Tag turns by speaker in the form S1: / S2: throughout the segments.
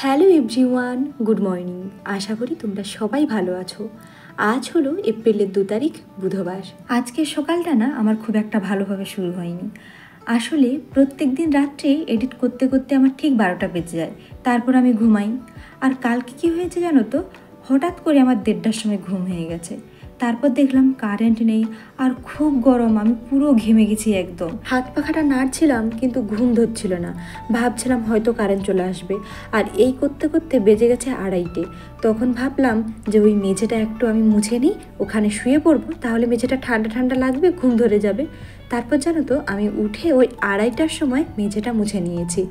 S1: Hello everyone, good morning. আশা করি তোমরা সবাই ভালো আছো। আজ হলো এপ্রিলের 2 তারিখ, বুধবার। আজকের সকালটা না আমার খুব একটা ভালোভাবে শুরু হয়নি। আসলে প্রত্যেক দিন রাত্রে এডিট করতে করতে আমার ঠিক 12টা বেজে যায়, তারপর আমি ঘুমাই। আর কালকে কী হয়েছে জানো তো, হঠাৎ করে আমার 1:30টার সময় ঘুম হয়ে গেছে। তারপর দেখলাম কারেন্ট নেই আর খুব গরম, আমি পুরো ঘেমে গেছি একদম। হাত পাখাটা নাড়ছিলাম কিন্তু ঘুম ধরছিল না, ভাবছিলাম হয়তো কারেন্ট চলে আসবে। আর এই করতে করতে বেজে গেছে 2:30। তখন ভাবলাম যে ওই মেঝেটা একটু আমি মুছে নিই, ওখানে শুয়ে পড়বো, তাহলে মেঝেটা ঠান্ডা ঠান্ডা লাগবে, ঘুম ধরে যাবে। তারপর জানো তো আমি উঠে ওই 2:30টার সময় মেঝেটা মুছে নিয়েছি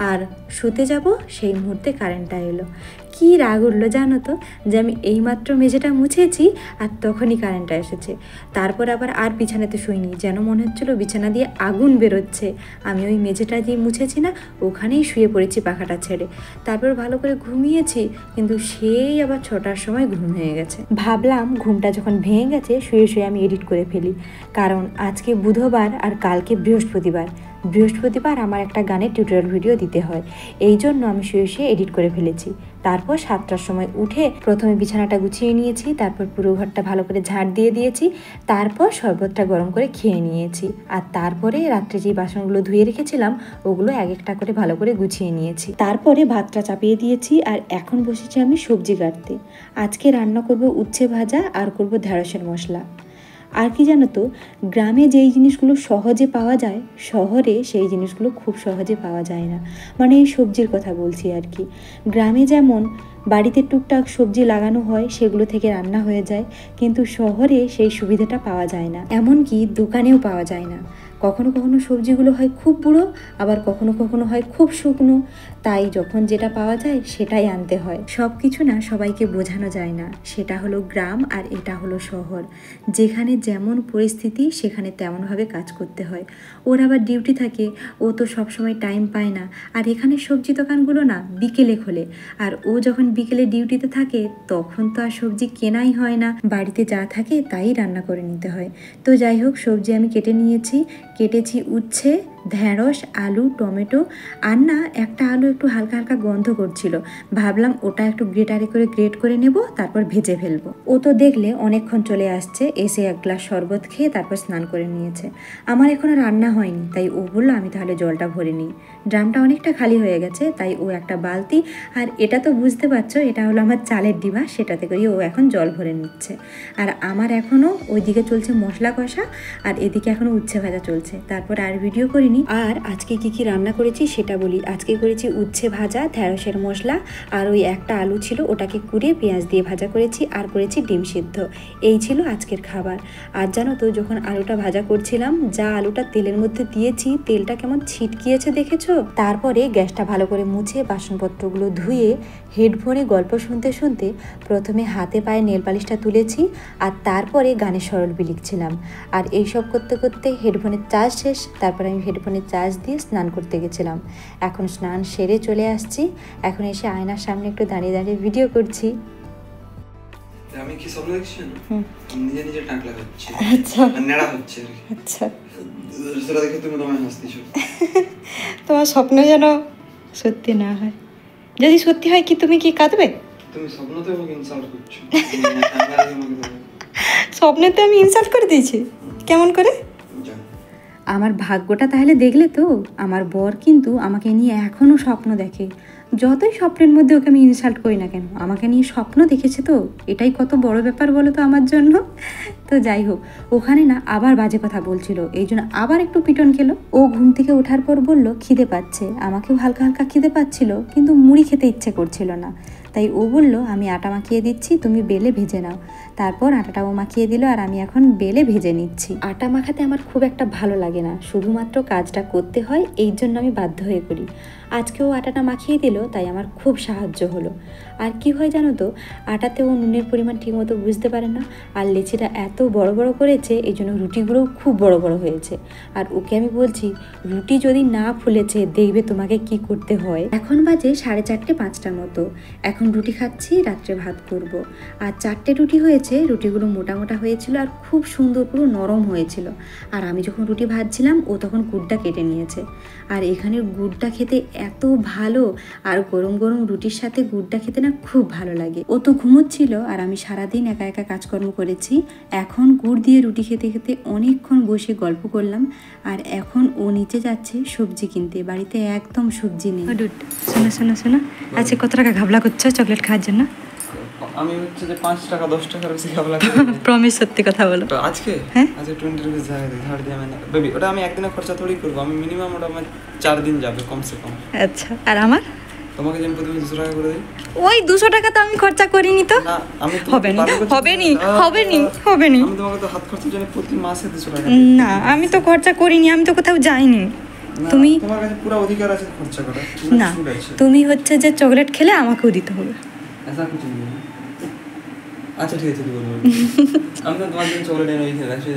S1: আর শুতে যাব, সেই মুহূর্তে কারেন্টটা এলো। কী রাগ উঠলো জানো তো, যে আমি এইমাত্র মেঝেটা মুছেছি আর তখনই কারেন্টটা এসেছে। তারপর আর বিছানাতে শুইনি, যেন মনে হচ্ছিলো বিছানা দিয়ে আগুন বেরোচ্ছে। আমি ওই মেঝেটা দিয়ে মুছেছি না, ওখানেই শুয়ে পড়েছি পাখাটা ছেড়ে। তারপর ভালো করে ঘুমিয়েছি, কিন্তু সেই আবার 6টার সময় ঘুম হয়ে গেছে। ভাবলাম ঘুমটা যখন ভেঙে গেছে, শুয়ে শুয়ে আমি এডিট করে ফেলি, কারণ আজকে বুধবার আর কালকে বৃহস্পতিবার। বৃহস্পতিবার আমার একটা গানের টিউটোরিয়াল ভিডিও দিতে হয়, এই জন্য আমি শুয়ে শুয়ে এডিট করে ফেলেছি। তারপর 7টার সময় উঠে প্রথমে বিছানাটা গুছিয়ে নিয়েছি, তারপর পুরো ঘরটা ভালো করে ঝাড় দিয়ে দিয়েছি, তারপর শরবতটা গরম করে খেয়ে নিয়েছি। আর তারপরে রাত্রে যে বাসনগুলো ধুয়ে রেখেছিলাম ওগুলো এক একটা করে ভালো করে গুছিয়ে নিয়েছি। তারপরে ভাতটা চাপিয়ে দিয়েছি আর এখন বসেছি আমি সবজি কাটতে। আজকে রান্না করব উচ্ছে ভাজা আর করব ঢেঁড়সের মশলা। আর কি জানো তো, গ্রামে যেই জিনিসগুলো সহজে পাওয়া যায়, শহরে সেই জিনিসগুলো খুব সহজে পাওয়া যায় না। মানে এই সবজির কথা বলছি আর কি। গ্রামে যেমন বাড়িতে টুকটাক সবজি লাগানো হয়, সেগুলো থেকে রান্না হয়ে যায়, কিন্তু শহরে সেই সুবিধাটা পাওয়া যায় না, এমনকি দোকানেও পাওয়া যায় না। কখনো কখনো সবজিগুলো হয় খুব বুড়ো, আবার কখনো কখনো হয় খুব শুকনো। তাই যখন যেটা পাওয়া যায় সেটাই আনতে হয়। সব কিছু না সবাইকে বোঝানো যায় না। সেটা হলো গ্রাম আর এটা হলো শহর। যেখানে যেমন পরিস্থিতি সেখানে তেমনভাবে কাজ করতে হয়। ওর আবার ডিউটি থাকে, ও তো সবসময় টাইম পায় না। আর এখানে সবজি দোকানগুলো না বিকেলে খোলে, আর ও যখন বিকেলে ডিউটিতে থাকে তখন তো আর সবজি কেনাই হয় না, বাড়িতে যা থাকে তাই রান্না করে নিতে হয়। তো যাই হোক, সবজি আমি কেটেছি উচ্ছে, ঢেঁড়স, আলু, টমেটো। আর না একটা আলু একটু হালকা হালকা গন্ধ করছিল, ভাবলাম ওটা একটু গ্রেট করে নেব, তারপর ভেজে ফেলবো। ও তো দেখলে অনেকক্ষণ চলে আসছে, এসে এক গ্লাস শরবত খেয়ে তারপর স্নান করে নিয়েছে। আমার এখনো রান্না হয়নি, তাই ও বললো আমি তাহলে জলটা ভরে নিই। ড্রামটা অনেকটা খালি হয়ে গেছে, তাই ও একটা বালতি, আর এটা তো বুঝতে পারছো এটা হলো আমার চালের ডিবা, সেটাতে করে ও এখন জল ভরে নিচ্ছে। আর আমার এখনও ওইদিকে চলছে মশলা কষা, আর এদিকে এখনও উচ্ছে ভাজা চলছে। তারপর আর ভিডিও করিনি। আর আজকে কি রান্না করেছি সেটা বলি। আজকে করেছি উচ্ছে ভাজা, ঢেঁড়সের মশলা, আর ওই একটা আলু ছিল ওটাকে কুড়িয়ে পেঁয়াজ দিয়ে ভাজা করেছি, আর করেছি ডিম সিদ্ধ। এই ছিল আজকের খাবার। আর জানো তো, যখন আলুটা ভাজা করছিলাম, যা আলুটা তেলের মধ্যে দিয়েছি, তেলটা কেমন ছিটকিয়েছে দেখেছো। তারপরে গ্যাসটা ভালো করে মুছে বাসনপত্রগুলো ধুয়ে হেডফোনে গল্প শুনতে শুনতে প্রথমে হাতে পায়ে নেল পালিশটা তুলেছি, আর তারপরে গানের স্বরলিপি লিখছিলাম। আর এইসব করতে করতে হেডফোনের চার্জ শেষ। তারপরে আমি হেডফোনের চার্জ দিয়ে স্নান করতে গেছিলাম। এখন স্নান সেরে চলে আসছি, এখন এসে আয়নার সামনে একটু দাঁড়িয়ে দাঁড়িয়ে ভিডিও করছি।
S2: আমি কি স্বপ্ন দেখছি না, নিজে নিজে টাকলা হচ্ছে,
S1: আচ্ছা
S2: নেড়া হচ্ছে।
S1: আচ্ছা,
S2: সেটা দেখে তুমি তোমায় হাসতেছো।
S1: তোমার স্বপ্ন যেন সত্যি না হয়। যদি সত্যি হয় কি তুমি কি কাঁদবে?
S2: তুমি স্বপ্নতে আমাকে ইনসাল্ট করছো।
S1: স্বপ্নেতে আমি ইনসাল্ট করে দিয়েছি? কেমন করে? আমার ভাগ্যটা তাহলে দেখলে তো, আমার বর কিন্তু আমাকে নিয়ে এখনও স্বপ্ন দেখে। যতই স্বপ্নের মধ্যে ওকে আমি ইনসাল্ট করি না কেন, আমাকে নিয়ে স্বপ্ন দেখেছে তো, এটাই কত বড় ব্যাপার বলো তো আমার জন্য। তো যাই হোক, ওখানে না আবার বাজে কথা বলছিল, এই জন্য আবার একটু পিটন খেলো। ও ঘুম থেকে ওঠার পর বলল খিদে পাচ্ছে, আমাকেও হালকা হালকা খিদে পাচ্ছিল, কিন্তু মুড়ি খেতে ইচ্ছে করছিল না। তাই ও বলল আমি আটা মাখিয়ে দিচ্ছি, তুমি বেলে ভেজে নাও। তারপর আটাটাও মাখিয়ে দিল, আর আমি এখন বেলে ভেজে নিচ্ছি। আটা মাখাতে আমার খুব একটা ভালো লাগে না, শুধুমাত্র কাজটা করতে হয়, এই জন্য আমি বাধ্য হয়ে করি। আজকেও আটাটা মাখিয়ে দিল, তাই আমার খুব সাহায্য হলো। আর কি হয় জানো তো, আটাতেও নুনের পরিমাণ ঠিকমতো বুঝতে পারে না, আর লেচিটা এত বড় বড় করেছে, এই জন্য রুটিগুলোও খুব বড় বড় হয়েছে। আর ওকে আমি বলছি রুটি যদি না ফুলেছে দেখবে তোমাকে কি করতে হয়। এখন বাজে 4:30 5টার মতো। এখন এখন রুটি খাচ্ছি, রাত্রে ভাত করব। আর 4টে রুটি হয়েছে, রুটিগুলো মোটা মোটা হয়েছিল আর খুব সুন্দর পুরো নরম হয়েছিল। আর আমি যখন রুটি ভাজছিলাম ও তখন গুড়টা কেটে নিয়েছে। আর এখানের গুড়টা খেতে এত ভালো, আর গরম গরম রুটির সাথে গুড়টা খেতে না খুব ভালো লাগে। ও তো ঘুমোচ্ছিল আর আমি সারাদিন একা একা কাজকর্ম করেছি। এখন গুড় দিয়ে রুটি খেতে খেতে অনেকক্ষণ বসে গল্প করলাম। আর এখন ও নিচে যাচ্ছে সবজি কিনতে, বাড়িতে একদম সবজি নেই। শোনো শোনো শোনো, আজকে কত টাকা ঘাবলা করছো চকলেট খাওয়ার জন্য?
S2: আমি হচ্ছে যে 5 টাকা 10 টাকার বেশি খাবো লাগে।
S1: প্রমিস, সত্যি কথা বলো।
S2: তো আজকে
S1: হ্যাঁ
S2: আজকে 20 রুপিস ঝাড় দিয়ে মানে বেবি, ওটা আমি একদিনে খরচা থোড়ি করবো, আমি মিনিমাম ওটা আমার 4 দিন যাবে কমসে কম।
S1: আচ্ছা, আর আমার
S2: তোমাকে যেমন প্রতিদিন 200 টাকা করে দিই,
S1: ওই 200 টাকা তো আমি খরচা করিনি তো।
S2: না আমি
S1: হবে না, হবে নি, হবে নি, হবে নি।
S2: আমি তোমাকে তো হাত খরচার জন্য প্রতি মাসে 200 টাকা
S1: না, আমি তো খরচা করিনি, আমি তো কোথাও যাইনি।
S2: না,
S1: তুমি
S2: তোমার কাছে পুরো অধিকার আছে খরচা করার।
S1: না, তুমি হচ্ছে যে চকলেট খেলে আমাকেও দিতে হবে।
S2: ऐसा कुछ नहीं है। আচ্ছা ঠিক আছে, বলবো। আমি তো তোমার জন্য চকলেট এনে রেখে রাখছি।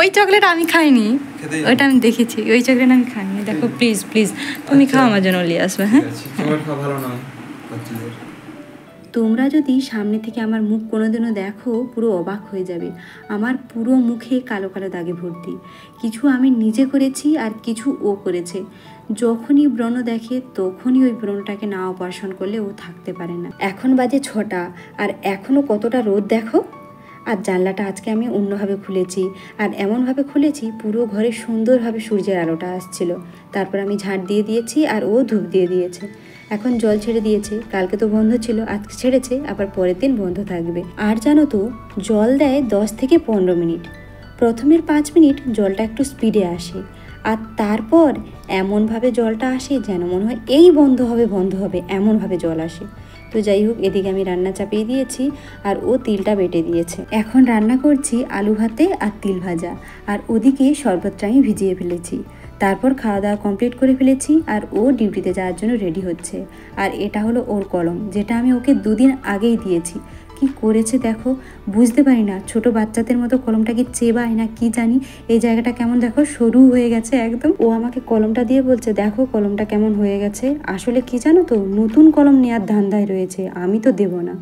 S1: ওই চকলেট আমি খাইনি,
S2: খেতেই
S1: ওইটা আমি দেখেছি, ওই চকলেট আমি খাইনি। দেখো প্লিজ প্লিজ, তুমি খাও, আমার জন্য নিয়ে আসবে। হ্যাঁ,
S2: চকলেট খাওয়া ভালো নয় বাচ্চাদের।
S1: তোমরা যদি সামনে থেকে আমার মুখ কোনোদিনও দেখো, পুরো অবাক হয়ে যাবে। আমার পুরো মুখে কালো কালো দাগে ভর্তি। কিছু আমি নিজে করেছি আর কিছু ও করেছে। যখনই ব্রণ দেখে তখনই ওই ব্রণটাকে না অপারেশন করলে ও থাকতে পারে না। এখন বাজে 6টা আর এখনও কতটা রোদ দেখো। আর জানলাটা আজকে আমি অন্যভাবে খুলেছি, আর এমনভাবে খুলেছি পুরো ঘরে সুন্দরভাবে সূর্যের আলোটা আসছিল। তারপর আমি ঝাঁট দিয়ে দিয়েছি আর ও ধূপ দিয়ে দিয়েছে। এখন জল ছেড়ে দিয়েছে, কালকে তো বন্ধ ছিল, আজকে ছেড়েছে, আবার পরের দিন বন্ধ থাকবে। আর জানো তো, জল দেয় 10 থেকে 15 মিনিট। প্রথমের 5 মিনিট জলটা একটু স্পিডে আসে, আর তারপর এমনভাবে জলটা আসে যেন মনে হয় এই বন্ধ হবে, এমনভাবে জল আসে। তো যাই হোক, এদিকে আমি রান্না চাপিয়ে দিয়েছি আর ও তিলটা বেটে দিয়েছে। এখন রান্না করছি আলু ভাতে আর তিল ভাজা, আর ওদিকে শরবতটা আমি ভিজিয়ে ফেলেছি। তারপর খাওয়া দাওয়া কমপ্লিট করে ফেলেছি আর ও ডিউটিতে যাওয়ার জন্য রেডি হচ্ছে। আর এটা হলো ওর কলম, যেটা আমি ওকে 2 দিন আগেই দিয়েছি। কি করেছে দেখো, বুঝতে পারি না, ছোট বাচ্চাদের মতো কলমটা কি চেবায় না কি জানি। এই জায়গাটা কেমন দেখো সরু হয়ে গেছে একদম। ও আমাকে কলমটা দিয়ে বলছে দেখো কলমটা কেমন হয়ে গেছে। আসলে কি জানো তো, নতুন কলম নেওয়ার ধান্দায় রয়েছে, আমি তো দেবো না।